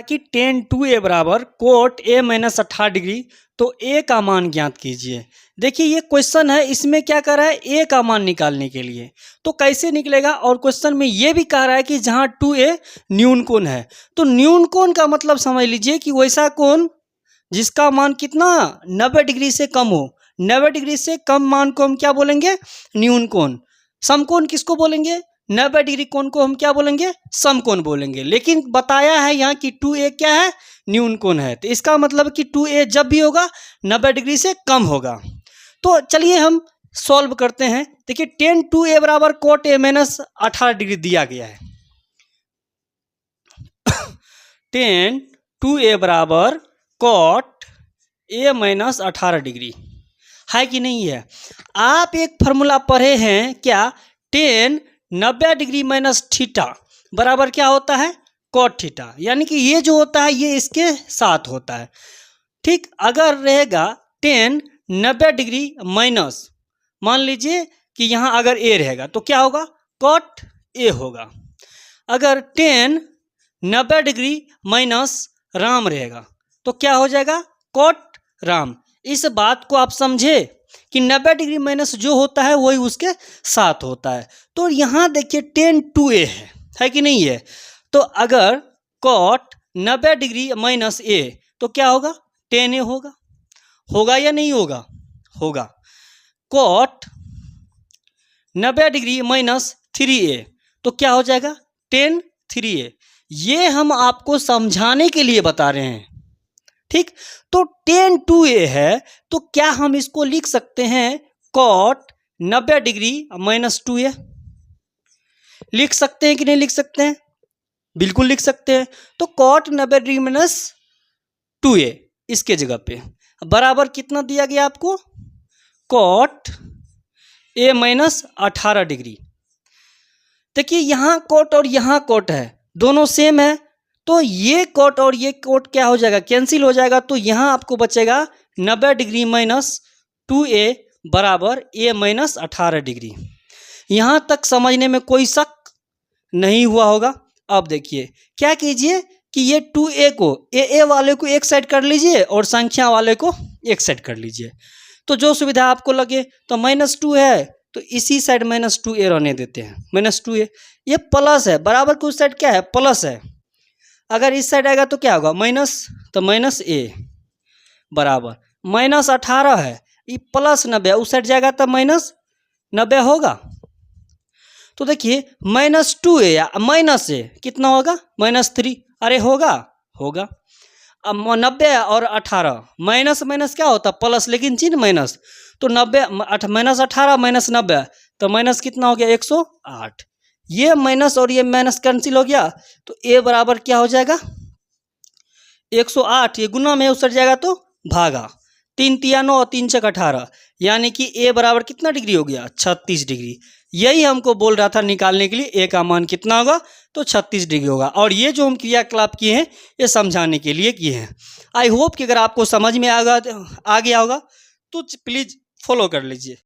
कि ten to ए बराबर cot A minus 18 degree, तो ए का मान ज्ञात कीजिए। देखिए ये क्वेश्चन है, इसमें क्या कर रहा है, ए का मान निकालने के लिए। तो कैसे निकलेगा, और क्वेश्चन में ये भी कह रहा है कि जहाँ 2a न्यून कोण है, तो न्यून कोण का मतलब समझ लीजिए कि वैसा कोण जिसका मान कितना 90 डिग्री से कम हो। 90 डिग्री से कम मान को हम क्या बोलेंगे, न्यून कोण। समकोण किसको बोलेंगे, 90 डिग्री कोण को हम क्या बोलेंगे, समकोण बोलेंगे। लेकिन बताया है यहाँ कि 2a क्या है, न्यून कोण है, तो इसका मतलब कि 2a जब भी होगा 90 डिग्री से कम होगा। तो चलिए हम सॉल्व करते हैं। देखिए टेन टू ए बराबर कोट ए माइनस 18 डिग्री दिया गया है। टेन टू ए बराबर कोट ए माइनस 18 डिग्री है कि नहीं है। आप एक फॉर्मूला पढ़े हैं क्या, टेन 90 डिग्री माइनस थीटा बराबर क्या होता है, कोट थीटा। यानी कि ये जो होता है ये इसके साथ होता है। ठीक, अगर रहेगा टेन 90 डिग्री माइनस, मान लीजिए कि यहाँ अगर ए रहेगा तो क्या होगा, कोट ए होगा। अगर टेन 90 डिग्री माइनस राम रहेगा तो क्या हो जाएगा, कोट राम। इस बात को आप समझे कि 90 डिग्री माइनस जो होता है वही उसके साथ होता है। तो यहाँ देखिए टेन टू ए है कि नहीं है। तो अगर कोट 90 डिग्री माइनस ए तो क्या होगा, 10a होगा। होगा या नहीं होगा, होगा। कोट 90 डिग्री माइनस 3a तो क्या हो जाएगा, 10 3a। ये हम आपको समझाने के लिए बता रहे हैं। ठीक, तो 10 2a है तो क्या हम इसको लिख सकते हैं कोट 90 डिग्री माइनस 2a। लिख सकते हैं कि नहीं लिख सकते हैं, बिल्कुल लिख सकते हैं। तो कोट 90 डिग्री माइनस 2a इसके जगह पे बराबर कितना दिया गया आपको, कोट ए माइनस 18 डिग्री। देखिए यहाँ कोट और यहाँ कोट है, दोनों सेम है, तो ये कोट और ये कोट क्या हो जाएगा, कैंसिल हो जाएगा। तो यहाँ आपको बचेगा 90 डिग्री माइनस 2a बराबर ए माइनस 18 डिग्री। यहाँ तक समझने में कोई शक नहीं हुआ होगा। अब देखिए क्या कीजिए कि ये 2a को ए वाले को एक साइड कर लीजिए और संख्या वाले को एक साइड कर लीजिए। तो जो सुविधा आपको लगे, तो -2 है तो इसी साइड -2a रहने देते हैं, -2a। ये प्लस है, बराबर को उस साइड क्या है, प्लस है। अगर इस साइड आएगा तो क्या होगा, माइनस, तो -a बराबर -18 है, ये +90 उस साइड जाएगा तो -90 होगा। तो देखिए -2a या -a कितना होगा, -3। अरे होगा, होगा। अब 90 और 18 माइनस माइनस क्या होता है, प्लस, लेकिन चिन्ह माइनस। तो 90 -18 -90 तो माइनस कितना हो गया, 108। ये माइनस और ये माइनस कैंसिल हो गया, तो a बराबर क्या हो जाएगा, 108। ये गुना में उतर जाएगा तो भागा, 3 तिया 9 और 3 छक 18, यानी कि a बराबर कितना डिग्री हो गया, 36 डिग्री। यही हमको बोल रहा था निकालने के लिए, a का मान कितना होगा, तो 36 डिग्री होगा। और ये जो हम क्रियाकलाप किए हैं ये समझाने के लिए किए हैं। आई होप कि अगर आपको समझ में आ गया होगा तो प्लीज़ फॉलो कर लीजिए।